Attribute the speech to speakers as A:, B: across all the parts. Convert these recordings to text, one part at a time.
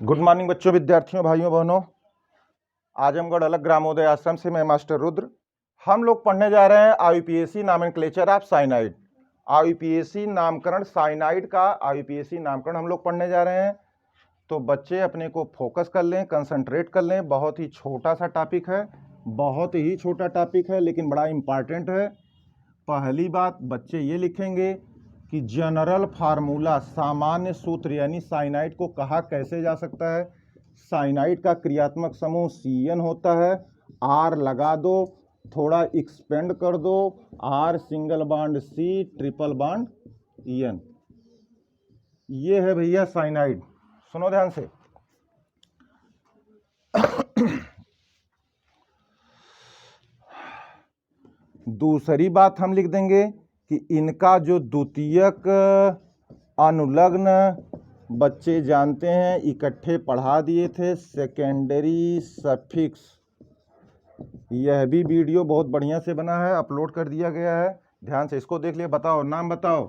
A: Good morning बच्चों, विद्यार्थियों, भाइयों बहनों। आजमगढ़ अलग ग्रामोदय आश्रम से मैं मास्टर रुद्र। हम लोग पढ़ने जा रहे हैं IUPAC nomenclature of cyanide. IUPAC नामकरण साइनाइड का आईयूपीएसी नामकरण हम लोग पढ़ने जा रहे हैं। तो बच्चे अपने को फोकस कर लें, कंसंट्रेट कर लें। बहुत ही छोटा सा टॉपिक है, बहुत ही छोटा टॉपिक है, लेकिन बड़ा इम्पॉर्टेंट है। पहली बात बच्चे ये लिखेंगे कि जनरल फार्मूला, सामान्य सूत्र, यानी साइनाइड को कहा कैसे जा सकता है। साइनाइड का क्रियात्मक समूह CN होता है। R लगा दो, थोड़ा एक्सपेंड कर दो, R single bond C, triple bond EN। ये है भैया साइनाइड। सुनो ध्यान से। दूसरी बात हम लिख देंगे कि इनका जो द्वितीयक अनुलग्न बच्चे जानते हैं, इकट्ठे पढ़ा दिए थे, सेकेंडरी सफिक्स। यह भी वीडियो बहुत बढ़िया से बना है, अपलोड कर दिया गया है। ध्यान से इसको देख लिया। बताओ, नाम बताओ।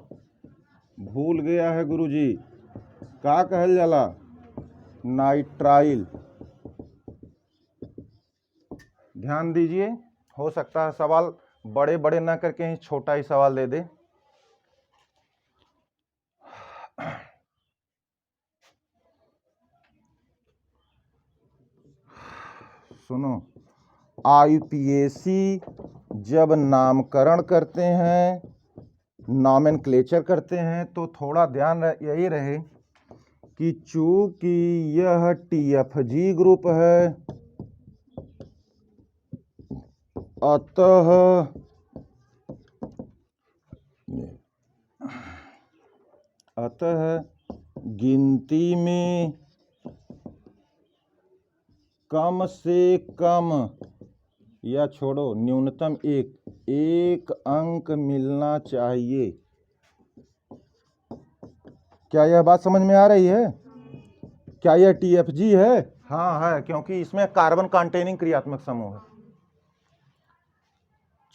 A: भूल गया है गुरुजी, का कहल जाला? नाइट्राइल। ध्यान दीजिए, हो सकता है सवाल बड़े बड़े ना करके ही छोटा ही सवाल दे दे। सुनो, आईयूपीएसी जब नामकरण करते हैं, नॉमेनक्लेचर करते हैं, तो थोड़ा ध्यान यही रहे कि चूंकि यह TFG ग्रुप है, अतः गिनती में कम से कम, या छोड़ो, न्यूनतम एक अंक मिलना चाहिए। क्या यह बात समझ में आ रही है? क्या यह TFG है? हाँ है, क्योंकि इसमें कार्बन कंटेनिंग क्रियात्मक समूह है।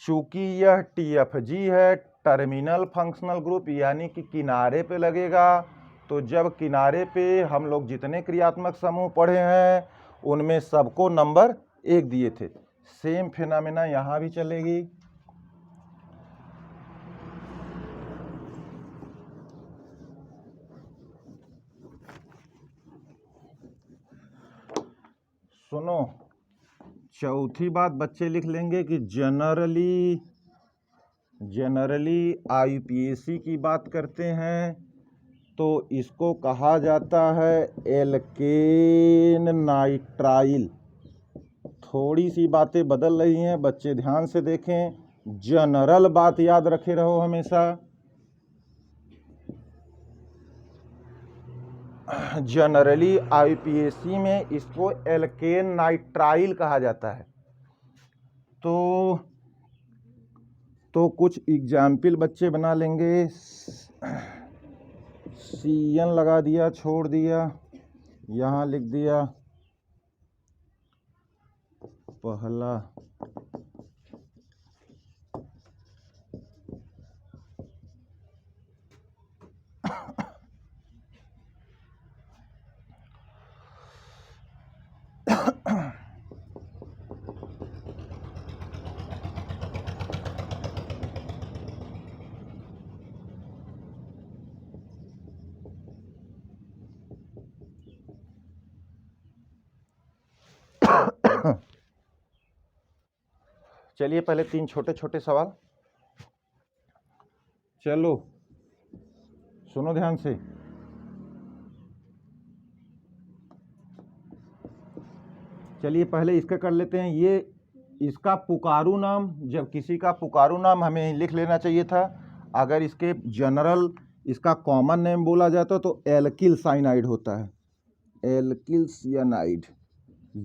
A: चूंकि यह TFG है, टर्मिनल फंक्शनल ग्रुप, यानी कि किनारे पे लगेगा। तो जब किनारे पे हम लोग जितने क्रियात्मक समूह पढ़े हैं, उनमें सबको नंबर 1 दिए थे। सेम फिनोमेना यहाँ भी चलेगी। सुनो, चौथी बात बच्चे लिख लेंगे कि जनरली आईयूपीएसी की बात करते हैं तो इसको कहा जाता है एल्केन नाइट्राइल। थोड़ी सी बातें बदल रही हैं, बच्चे ध्यान से देखें। जनरल बात याद रखे रहो हमेशा। जनरली आईयूपीएसी में इसको एल्केन नाइट्राइल कहा जाता है। तो कुछ एग्जाम्पल बच्चे बना लेंगे। CN लगा दिया, छोड़ दिया, यहाँ लिख दिया पहला चलिए पहले 3 छोटे छोटे सवाल। चलो सुनो ध्यान से। चलिए पहले इसका कर लेते हैं। ये इसका पुकारू नाम, जब किसी का पुकारू नाम हमें लिख लेना चाहिए था। अगर इसके जनरल, इसका कॉमन नेम बोला जाता तो एल्किल साइनाइड होता है, एल्किल साइनाइड।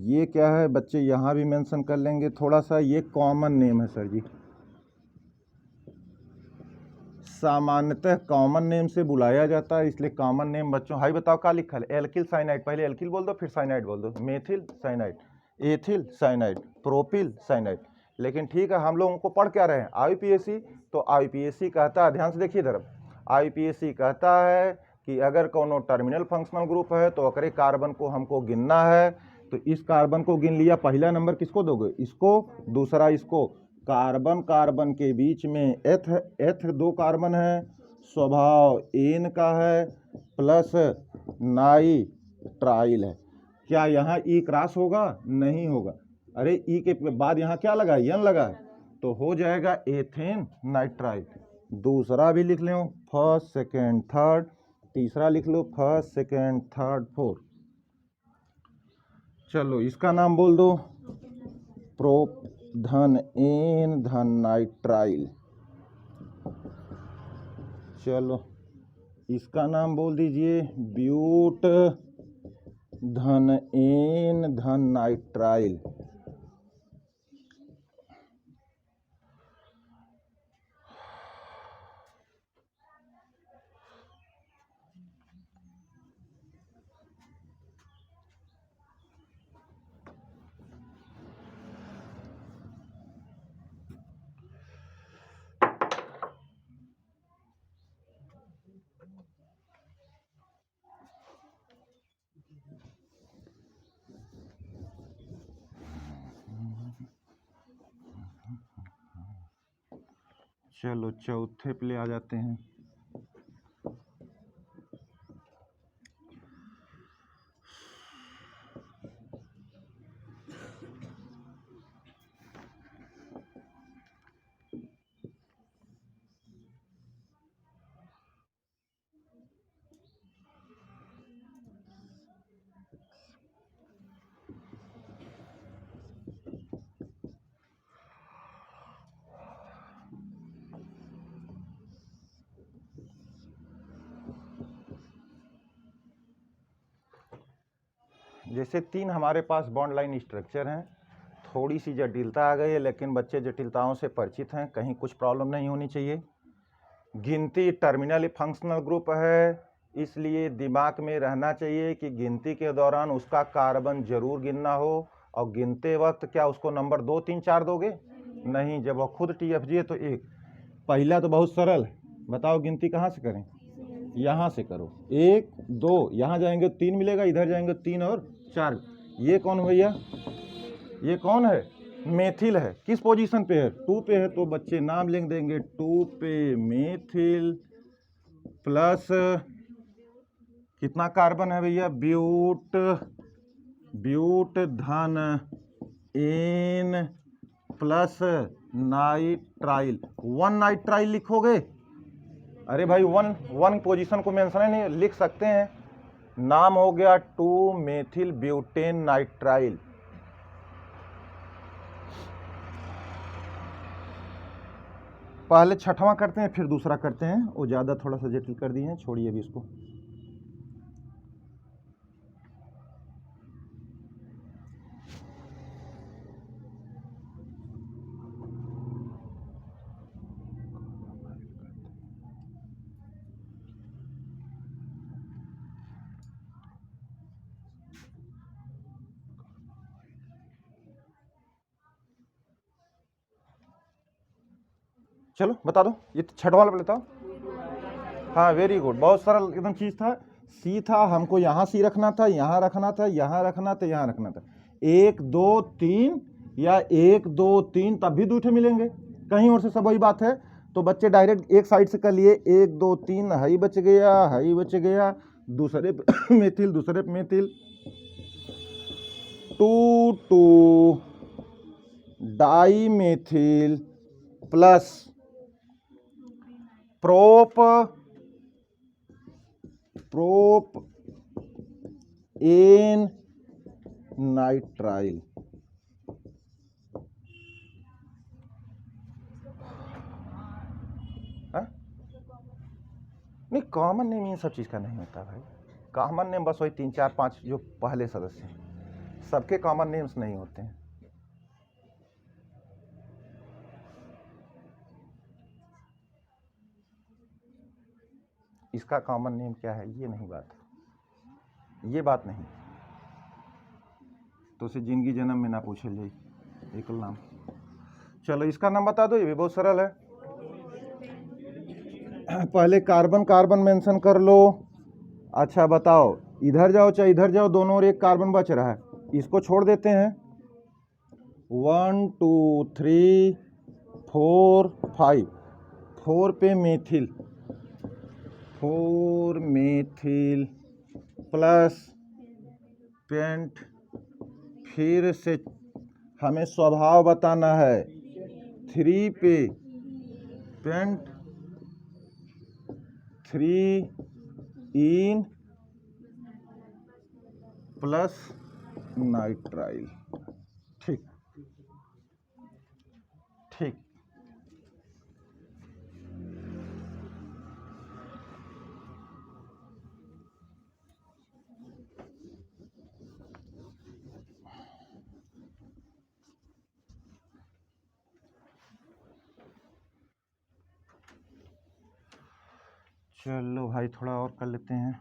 A: ये क्या है बच्चे, यहाँ भी मेंशन कर लेंगे थोड़ा सा। ये कॉमन नेम है सर जी, सामान्यतः कॉमन नेम से बुलाया जाता है, इसलिए कॉमन नेम बच्चों। हाई बताओ क्या लिखा है? Alkyl cyanide. पहले एल्किल बोल दो, फिर साइनाइड बोल दो। Methyl cyanide, ethyl cyanide, propyl cyanide. लेकिन ठीक है, हम लोगों को पढ़ क्या रहे हैं? आईयूपीएसी। तो आईयूपीएसी कहता है, ध्यान से देखिए इधर, आईयूपीएसी कहता है कि अगर कोनो टर्मिनल फंक्शनल ग्रुप है तो अकरे कार्बन को हमको गिनना है। तो इस कार्बन को गिन लिया, पहला नंबर किसको दोगे, इसको, दूसरा इसको। कार्बन कार्बन के बीच में एथ 2 कार्बन है, स्वभाव एन का है, प्लस नाइट्राइल है। क्या यहाँ ई क्रॉस होगा, नहीं होगा। अरे ई के बाद यहाँ क्या लगा, एन लगा है, तो हो जाएगा एथेन नाइट्राइल। दूसरा भी लिख लो, फर्स्ट सेकेंड थर्ड, तीसरा लिख लो फर्स्ट सेकेंड थर्ड फोर्थ। चलो इसका नाम बोल दो प्रोप धन एन धन नाइट्राइल। चलो इसका नाम बोल दीजिए ब्यूट धन एन धन नाइट्राइल। चलो चौथे पे ले आ जाते हैं। जैसे 3 हमारे पास बॉन्ड लाइन स्ट्रक्चर हैं, थोड़ी सी जटिलता आ गई है, लेकिन बच्चे जटिलताओं से परिचित हैं, कहीं कुछ प्रॉब्लम नहीं होनी चाहिए। गिनती टर्मिनल फंक्शनल ग्रुप है, इसलिए दिमाग में रहना चाहिए कि गिनती के दौरान उसका कार्बन जरूर गिनना हो, और गिनते वक्त क्या उसको नंबर 2 3 4 दोगे, नहीं। जब वो खुद TFG है तो 1। पहला तो बहुत सरल है, बताओ गिनती कहाँ से करें, यहाँ से करो। 1 2, यहाँ जाएंगे 3 मिलेगा, इधर जाएंगे 3 और 4। ये कौन भैया, ये कौन है, मेथिल है। किस पोजीशन पे है, 2 पे है, तो बच्चे नाम लिख देंगे 2 पे मेथिल, प्लस कितना कार्बन है भैया, ब्यूट धन एन प्लस नाइट्राइल। 1 नाइट्राइल लिखोगे, अरे भाई 1 पोजीशन को मेंशन नहीं लिख सकते हैं। नाम हो गया 2 मेथिल ब्यूटेन नाइट्राइल। पहले छठवां करते हैं फिर दूसरा करते हैं, वो ज़्यादा थोड़ा सा जटिल कर दिए हैं, छोड़िए अभी इसको। चलो बता दो, ये छठवां वाला बताओ। हाँ वेरी गुड, बहुत सरल एकदम चीज़ था। सी था, हमको यहाँ सी रखना था, यहाँ रखना था, यहाँ रखना था, यहाँ रखना था। 1 2 3 या 1 2 3, तब भी 2 मिलेंगे, कहीं और से सब वही बात है। तो बच्चे डायरेक्ट एक साइड से कर लिए, 1 2 3, हाई बच गया, हाई बच गया, दूसरे पे मेथिल, दूसरे पे methyl, 2 2 di methyl plus propane nitrile. नहीं, कॉमन नेम इन सब चीज़ का नहीं होता भाई। कॉमन नेम बस वही 3 4 5 जो पहले सदस्य हैं, सबके कॉमन नेम्स नहीं होते हैं। इसका कॉमन नेम क्या है, ये नहीं बात, ये बात नहीं। तो उसे जिंदगी जन्म में ना पूछे ले एक नाम। चलो इसका नाम बता दो, ये भी बहुत सरल है। पहले कार्बन कार्बन मेंशन कर लो, अच्छा बताओ, इधर जाओ चाहे इधर जाओ, दोनों और एक कार्बन बच रहा है, इसको छोड़ देते हैं। 1 2 3 4 5, 4 पे मेथिल, 4 मेथिल प्लस पेंट, फिर से हमें स्वभाव बताना है। 3 पे पेंट, 3 इन प्लस नाइट्राइल। ठीक ठीक। चलो भाई थोड़ा और कर लेते हैं,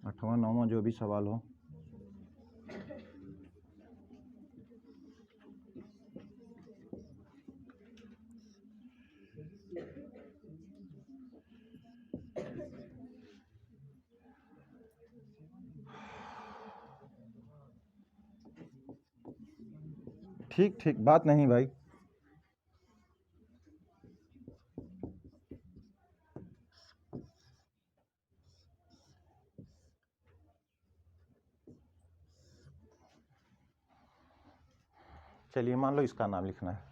A: 8वां 9वां जो भी सवाल हो। ठीक ठीक, बात नहीं भाई। चलिए मान लो इसका नाम लिखना है।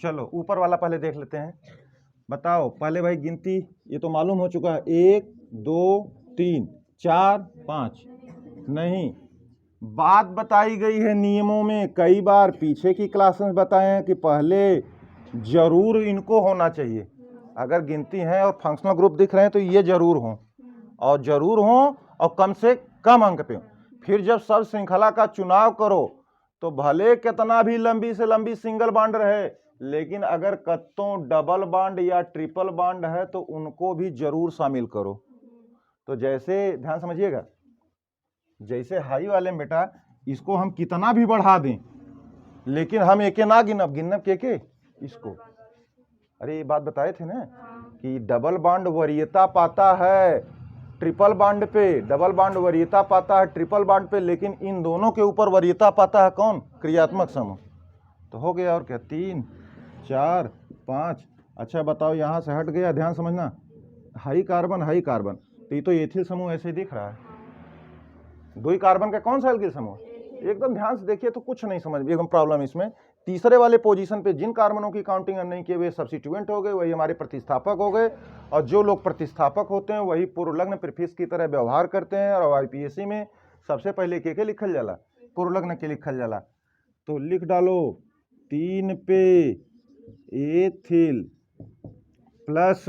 A: चलो ऊपर वाला पहले देख लेते हैं। बताओ पहले भाई गिनती, ये तो मालूम हो चुका है, 1 2 3 4 5। नहीं, बात बताई गई है नियमों में, कई बार पीछे की क्लास में बताए हैं कि पहले जरूर इनको होना चाहिए। अगर गिनती है और फंक्शनल ग्रुप दिख रहे हैं तो ये जरूर हों, और जरूर हों और कम से कम अंक पे। फिर जब सब श्रृंखला का चुनाव करो तो भले कितना भी लंबी से लंबी सिंगल बॉन्ड रहे, लेकिन अगर कत्तों डबल बॉन्ड या ट्रिपल बॉन्ड है तो उनको भी जरूर शामिल करो। तो जैसे ध्यान समझिएगा, जैसे हाई वाले में बेटा इसको हम कितना भी बढ़ा दें, लेकिन हम एके ना गिनब के इसको। अरे ये बात बताए थे ना कि डबल बॉन्ड वरीयता पाता है ट्रिपल बॉन्ड पे, डबल बॉन्ड वरीयता पाता है ट्रिपल बॉन्ड पे, लेकिन इन दोनों के ऊपर वरीयता पाता है कौन? क्रियात्मक समूह। तो हो गया, और क्या, 3 4 5। अच्छा बताओ, यहाँ से हट गया, ध्यान समझना, हाई कार्बन, तो ये तो एथिल समूह ऐसे ही दिख रहा है। 2 ही कार्बन का कौन सा एल्किल समूह? एकदम ध्यान से देखिए तो कुछ नहीं समझ, एकदम प्रॉब्लम इसमें। तीसरे वाले पोजीशन पे जिन कार्बनों की काउंटिंग नहीं किए वे सब्स्टिट्यूएंट हो गए, वही हमारे प्रतिस्थापक हो गए, और जो लोग प्रतिस्थापक होते हैं वही पूर्वलग्न प्रीफिक्स की तरह व्यवहार करते हैं। और आईपीएससी में सबसे पहले के लिखल जाला? पूर्वलग्न के लिखल जाला। तो लिख डालो 3 पे एथिल प्लस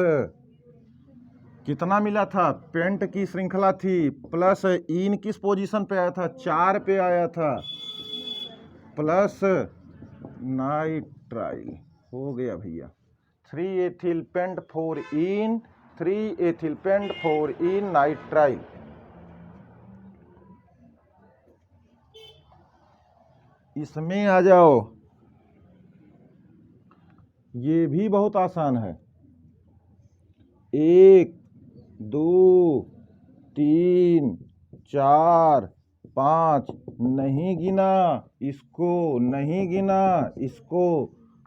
A: कितना मिला था, पेंट की श्रृंखला थी, प्लस इन किस पोजीशन पे आया था, 4 पे आया था, प्लस नाइट्राइल। हो गया भैया, 3 एथिल पेंट 4 इन, 3 एथिल पेंट 4 इन नाइट्राइल। इसमें आ जाओ, ये भी बहुत आसान है। 1 2 3 4 5, नहीं गिना इसको, नहीं गिना इसको,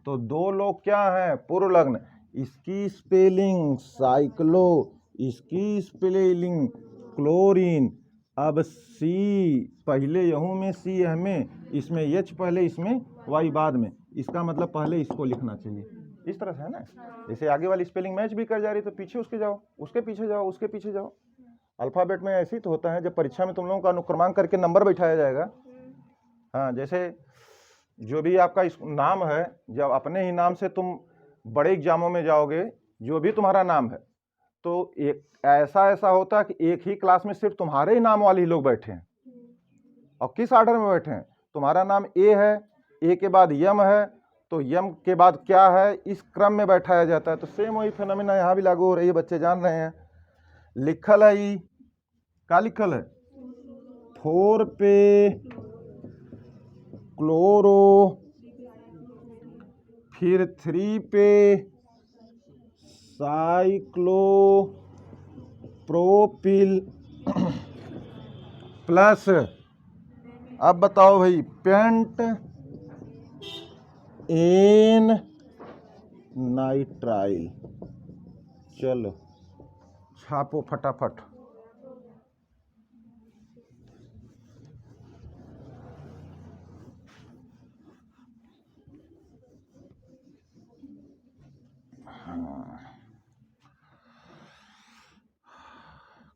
A: तो 2 लोग क्या हैं? पूर्वलग्न। इसकी स्पेलिंग साइक्लो, इसकी स्पेलिंग क्लोरीन। अब सी पहले यहूं में, सी हमें, इसमें एच पहले, इसमें वाई बाद में, इसका मतलब पहले इसको लिखना चाहिए। इस तरह से है ना, जैसे आगे वाली स्पेलिंग मैच भी कर जा रही तो पीछे उसके जाओ, उसके पीछे जाओ, उसके पीछे जाओ। अल्फ़ाबेट में ऐसे ही तो होता है, जब परीक्षा में तुम लोगों का अनुक्रमांक करके नंबर बैठाया जाएगा। हाँ, जैसे जो भी आपका नाम है, जब अपने ही नाम से तुम बड़े एग्जामों में जाओगे, जो भी तुम्हारा नाम है, तो एक ऐसा होता है कि एक ही क्लास में सिर्फ तुम्हारे ही नाम वाले ही लोग बैठे हैं, और किस ऑर्डर में बैठे हैं? तुम्हारा नाम ए है, ए के बाद यम है, तो यम के बाद क्या है, इस क्रम में बैठाया जाता है। तो सेम वही फिनोमेना यहाँ भी लागू हो रही है, बच्चे जान रहे हैं। लिखल है ई, क्या लिखल है? 4 पे क्लोरो, फिर 3 पे साइक्लोप्रोपिल प्लस, अब बताओ भाई, पेंट एन नाइट्राइल। चलो छापो फटाफट।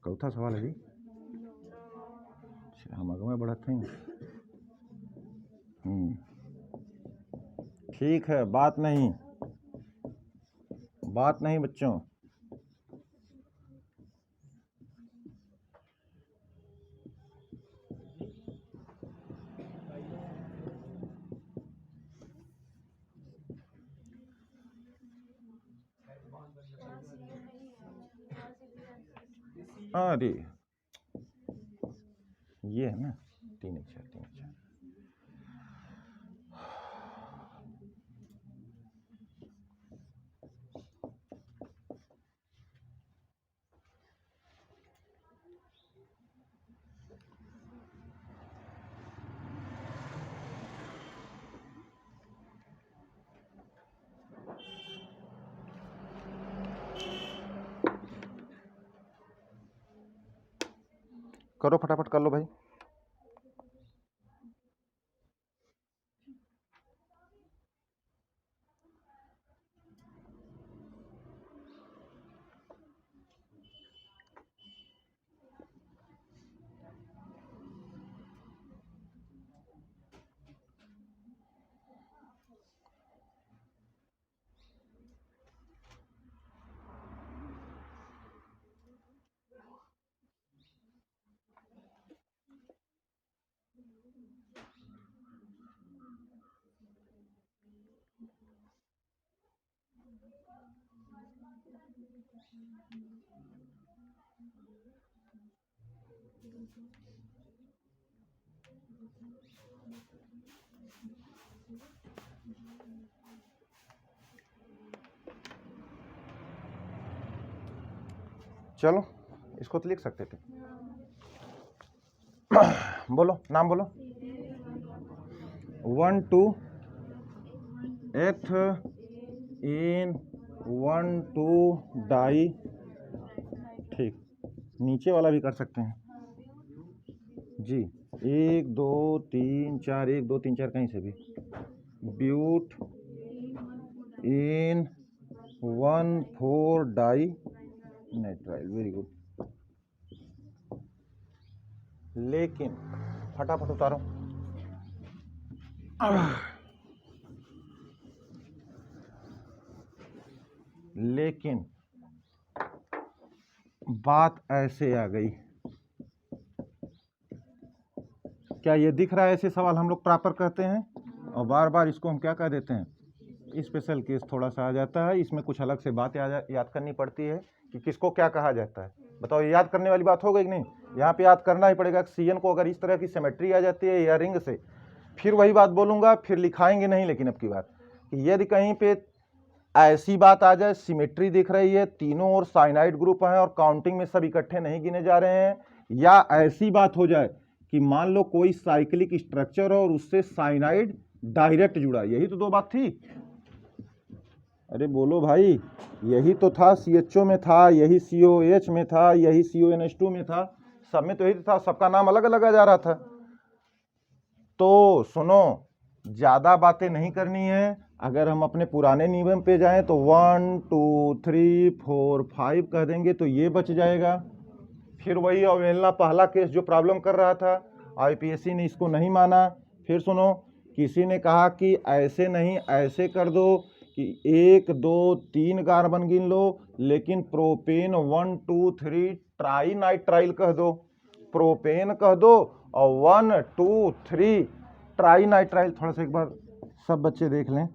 A: चौथा सवाल है जी, हम में बढ़ते हैं। ठीक है, बात नहीं बच्चों। अरे ये है ना 3 4 3 4। करो फटाफट कर लो भाई। चलो इसको तो लिख सकते थे। बोलो नाम बोलो। 1 2 एथ इन 1 2 डाई। ठीक, नीचे वाला भी कर सकते हैं जी। 1 2 3 4 1 2 3 4 कहीं से भी। Butane 1 4 di nitrile. Very good. लेकिन फटाफट उतारो। लेकिन बात ऐसे आ गई, क्या ये दिख रहा है? ऐसे सवाल हम लोग प्रॉपर कहते हैं और बार बार इसको हम क्या कह देते हैं, स्पेशल केस थोड़ा सा आ जाता है। इसमें कुछ अलग से बात याद करनी पड़ती है कि किसको क्या कहा जाता है। बताओ, ये याद करने वाली बात हो गई कि नहीं? यहाँ पे याद करना ही पड़ेगा। सीएन को अगर इस तरह की सिमेट्री आ जाती है या रिंग से, फिर वही बात बोलूँगा, फिर लिखाएंगे नहीं। लेकिन अब की बात कि यदि कहीं पे ऐसी बात आ जाए, सिमेट्री दिख रही है, तीनों और साइनाइड ग्रुप हैं और काउंटिंग में सब इकट्ठे नहीं गिने जा रहे हैं, या ऐसी बात हो जाए कि मान लो कोई साइक्लिक स्ट्रक्चर और उससे साइनाइड डायरेक्ट जुड़ा, यही तो 2 बात थी। अरे बोलो भाई, यही तो था। CHO में था, यही COH में था, यही CONH2 में था, सब में तो यही था। सबका नाम अलग अलग आ जा रहा था। तो सुनो, ज़्यादा बातें नहीं करनी है। अगर हम अपने पुराने नियम पे जाएं तो 1 2 3 4 5 कह देंगे तो ये बच जाएगा। फिर वही अवहेलना पहला केस जो प्रॉब्लम कर रहा था, IPSC ने इसको नहीं माना। फिर सुनो, किसी ने कहा कि ऐसे नहीं ऐसे कर दो कि 1 2 3 कार्बन गिन लो, लेकिन प्रोपेन 1 2 3 ट्राई नाइट्राइल कह दो। प्रोपेन कह दो और 1 2 3 ट्राई नाइट्राइल। थोड़ा सा एक बार सब बच्चे देख लें।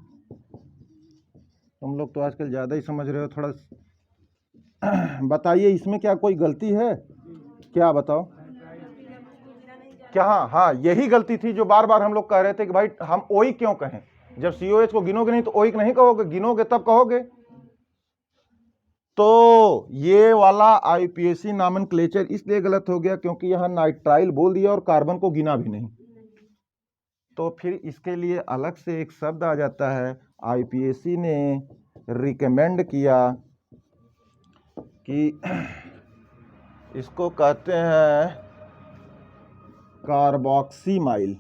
A: तुम लोग तो आजकल ज़्यादा ही समझ रहे हो। थोड़ा बताइए, इसमें क्या कोई गलती है क्या? बताओ। क्या? हाँ, यही गलती थी जो बार बार हम लोग कह रहे थे कि भाई हम ओइक क्यों कहें, जब COH को गिनोगे नहीं तो ओइक नहीं कहोगे, गिनोगे तब कहोगे। तो ये वाला IUPAC नॉमेनक्लेचर इसलिए गलत हो गया क्योंकि यहां नाइट्राइल बोल दिया और कार्बन को गिना भी नहीं। तो फिर इसके लिए अलग से एक शब्द आ जाता है। IUPAC ने रिकमेंड किया कि इसको कहते हैं कार्बोक्सीमाइल,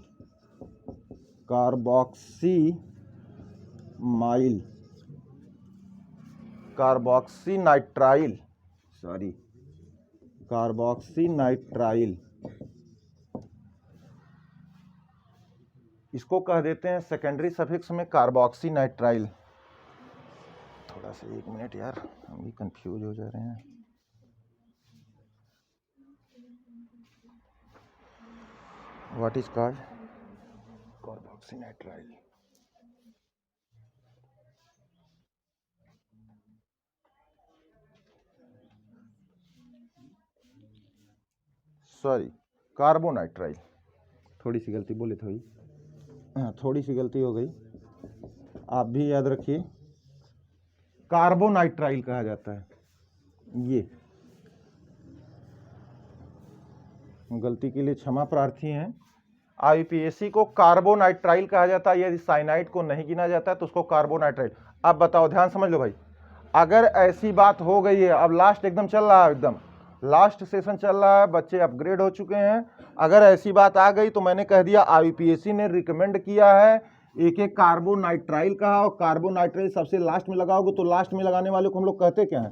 A: कार्बोक्सीमाइल, कार्बोक्सीनाइट्राइल, सॉरी कार्बोक्सीनाइट्राइल, इसको कह देते हैं सेकेंडरी सफिक्स में कार्बोक्सीनाइट्राइल। थोड़ा सा 1 मिनट यार, हम भी कंफ्यूज हो जा रहे हैं। What is called carboxynitrile. Sorry, carbonitrile, थोड़ी सी गलती बोले थोड़ी, हाँ थोड़ी सी गलती हो गई, आप भी याद रखिए। कार्बोनाइट्राइल कहा जाता है, ये गलती के लिए क्षमा प्रार्थी हैं। IUPAC को कार्बोनाइट्राइल कहा जाता है, यदि साइनाइड को नहीं गिना जाता है तो उसको कार्बोनाइट्राइल। अब बताओ, ध्यान समझ लो भाई, अगर ऐसी बात हो गई है, अब लास्ट एकदम चल रहा है, एकदम लास्ट सेशन चल रहा है, बच्चे अपग्रेड हो चुके हैं, अगर ऐसी बात आ गई तो मैंने कह दिया IUPAC ने रिकमेंड किया है एक एक कार्बोनाइट्राइल का, और कार्बोनाइट्राइल सबसे लास्ट में लगाओगे तो लास्ट में लगाने वाले को हम लोग कहते क्या हैं?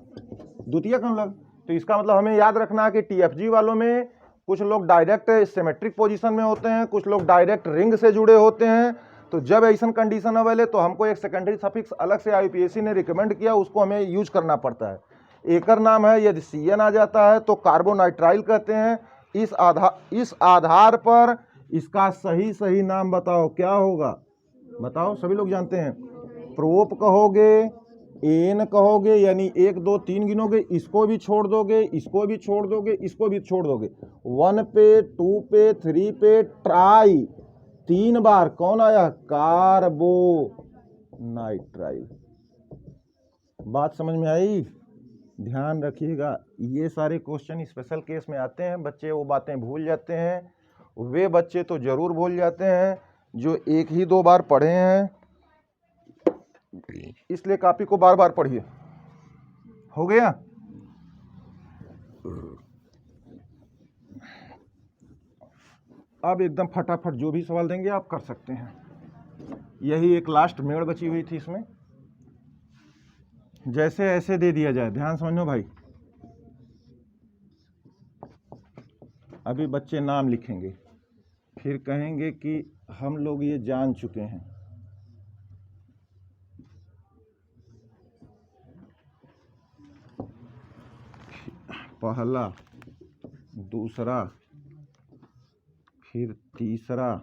A: द्वितीयक अम्ल। तो इसका मतलब हमें याद रखना है कि TFG वालों में कुछ लोग डायरेक्ट सिमेट्रिक पोजीशन में होते हैं, कुछ लोग डायरेक्ट रिंग से जुड़े होते हैं। तो जब ऐसा कंडीशन अवेले तो हमको एक सेकेंडरी सफिक्स अलग से IUPAC ने रिकमेंड किया, उसको हमें यूज करना पड़ता है। एकर नाम है, यदि CN आ जाता है तो कार्बोनाइट्राइल कहते हैं। इस आधार पर इसका सही नाम बताओ क्या होगा? बताओ, सभी लोग जानते हैं। प्रोप कहोगे, एन कहोगे, यानी 1 2 3 गिनोगे, इसको भी छोड़ दोगे, इसको भी छोड़ दोगे, इसको भी छोड़ दोगे, 1 पे 2 पे 3 पे ट्राई, 3 बार कौन आया? कार्बोनाइट्राइल। बात समझ में आई? ध्यान रखिएगा, ये सारे क्वेश्चन स्पेशल केस में आते हैं, बच्चे वो बातें भूल जाते हैं। वे बच्चे तो जरूर भूल जाते हैं जो 1 ही 2 बार पढ़े हैं, इसलिए कॉपी को बार बार पढ़िए। हो गया? अब एकदम फटाफट जो भी सवाल देंगे आप कर सकते हैं। यही एक लास्ट मेड़ बची हुई थी, इसमें जैसे ऐसे दे दिया जाए, ध्यान समझो भाई। अभी बच्चे नाम लिखेंगे, फिर कहेंगे कि हम लोग ये जान चुके हैं। पहला, दूसरा, फिर तीसरा,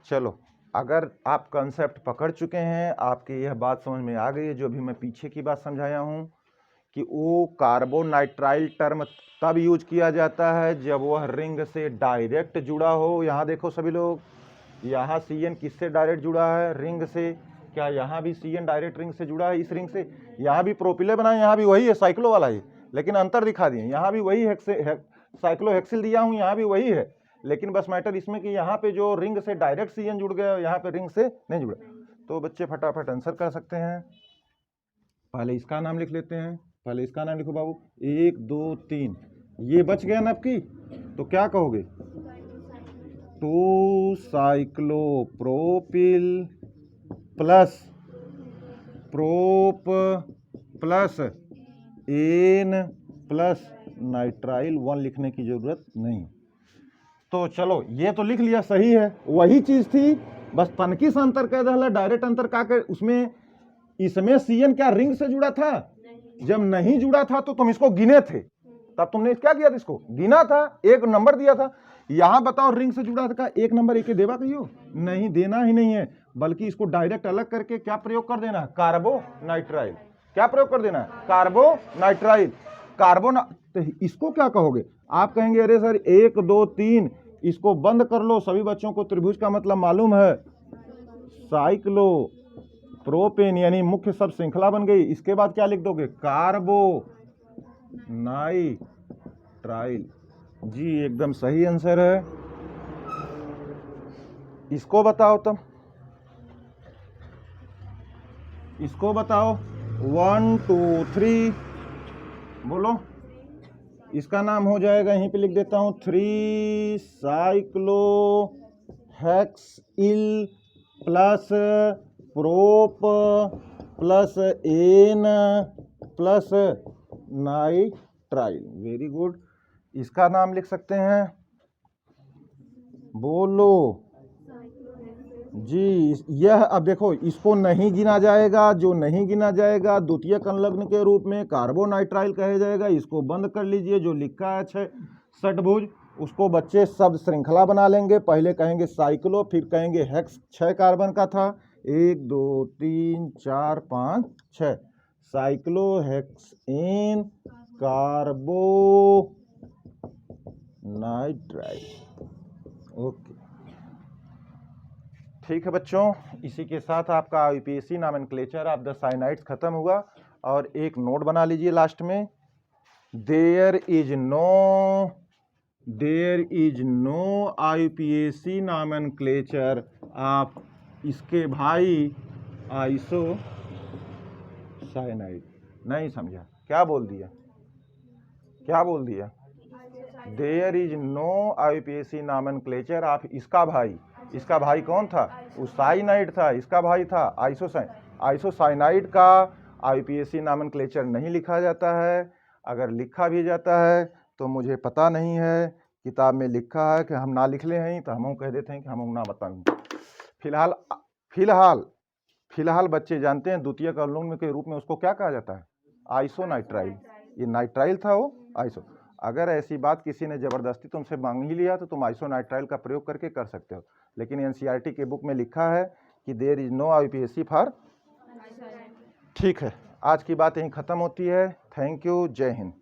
A: चलो, अगर आप कंसेप्ट पकड़ चुके हैं, आपकी यह बात समझ में आ गई है जो भी मैं पीछे की बात समझाया हूँ कि वो कार्बोनाइट्राइल टर्म तब यूज किया जाता है जब वह रिंग से डायरेक्ट जुड़ा हो। यहाँ देखो सभी लोग, यहाँ CN किससे डायरेक्ट जुड़ा है? रिंग से। क्या यहाँ भी CN डायरेक्ट रिंग से जुड़ा है? इस रिंग से। यहाँ भी प्रोपिले बनाए, यहाँ भी वही है, साइक्लो वाला ही, लेकिन अंतर दिखा दिए। यहाँ भी वही साइक्लोहेक्सिल दिया हूँ, यहाँ भी वही है, लेकिन बस मैटर इसमें कि यहाँ पे जो रिंग से डायरेक्ट CN जुड़ गया, यहाँ पे रिंग से नहीं जुड़ा। तो बच्चे फटाफट आंसर कर सकते हैं। पहले इसका नाम लिख लेते हैं, पहले इसका नाम लिखो बाबू। 1 2 3, ये बच गया ना आपकी, तो क्या कहोगे? 2 cyclopropyl plus prop plus ane plus nitrile 1 लिखने की जरूरत नहीं। तो चलो, ये तो लिख लिया, सही है। वही चीज थी बस तनकी से अंतर कह दिया, डायरेक्ट अंतर का कर उसमें। इसमें सीएन क्या रिंग से जुड़ा था? जब नहीं जुड़ा था तो तुम इसको गिने थे, तब तुमने क्या किया था? इसको गिना था, एक नंबर दिया था। यहां बताओ रिंग से जुड़ा था, एक नंबर एक देवा कहियो नहीं, देना ही नहीं है, बल्कि इसको डायरेक्ट अलग करके क्या प्रयोग कर देना है? कार्बोनाइट्राइल। क्या प्रयोग कर देना है? कार्बोनाइट्राइल। तो इसको क्या कहोगे आप? कहेंगे अरे सर 1 2 3, इसको बंद कर लो। सभी बच्चों को त्रिभुज का मतलब मालूम है, साइक्लो प्रोपेन, यानी मुख्य सब श्रृंखला बन गई। इसके बाद क्या लिख दोगे? कार्बोनाइट्राइल। जी एकदम सही आंसर है। इसको बताओ तुम, इसको बताओ 1 2 3 बोलो। इसका नाम हो जाएगा, यहीं पे लिख देता हूं, 3 cyclo hexyl plus prop plus ane plus nitrile. Very good. इसका नाम लिख सकते हैं, बोलो जी। यह अब देखो, इसको नहीं गिना जाएगा, जो नहीं गिना जाएगा द्वितीय संलग्न के रूप में कार्बोनाइट्राइल कहा जाएगा। इसको बंद कर लीजिए, जो लिखा है षटभुज, उसको बच्चे शब्द श्रृंखला बना लेंगे। पहले कहेंगे साइक्लो, फिर कहेंगे हेक्स, 6 कार्बन का था, 1 2 3 4 5 6, साइक्लो हेक्सेन कार्बोनाइट्राइल। ओके ठीक है बच्चों, इसी के साथ आपका IUPAC nomenclature of the cyanides खत्म हुआ। और एक नोट बना लीजिए लास्ट में, there is no IUPAC nomenclature of इसके भाई आइसोसाइनाइड। नहीं समझा? क्या बोल दिया? क्या बोल दिया? There is no IUPAC nomenclature of इसका भाई। इसका भाई कौन था? वो साइनाइड था, इसका भाई था आइसोसाइनाइड का आईयूपीएसी नॉमेनक्लेचर नहीं लिखा जाता है। अगर लिखा भी जाता है तो मुझे पता नहीं है, किताब में लिखा है कि हम ना लिख ले हैं तो हम कह देते हैं कि हम ना बताएं। फिलहाल बच्चे जानते हैं द्वितीय संलग्न के रूप में उसको क्या कहा जाता है? आइसोनाइट्राइल। ये नाइट्राइल था, वो आइसो। अगर ऐसी बात किसी ने जबरदस्ती तुमसे मांग ही लिया तो तुम आइसोनाइट्राइल का प्रयोग करके कर सकते हो, लेकिन एनसीईआरटी के बुक में लिखा है कि there is no IUPAC for. ठीक है, आज की बात यहीं ख़त्म होती है। थैंक यू, जय हिंद।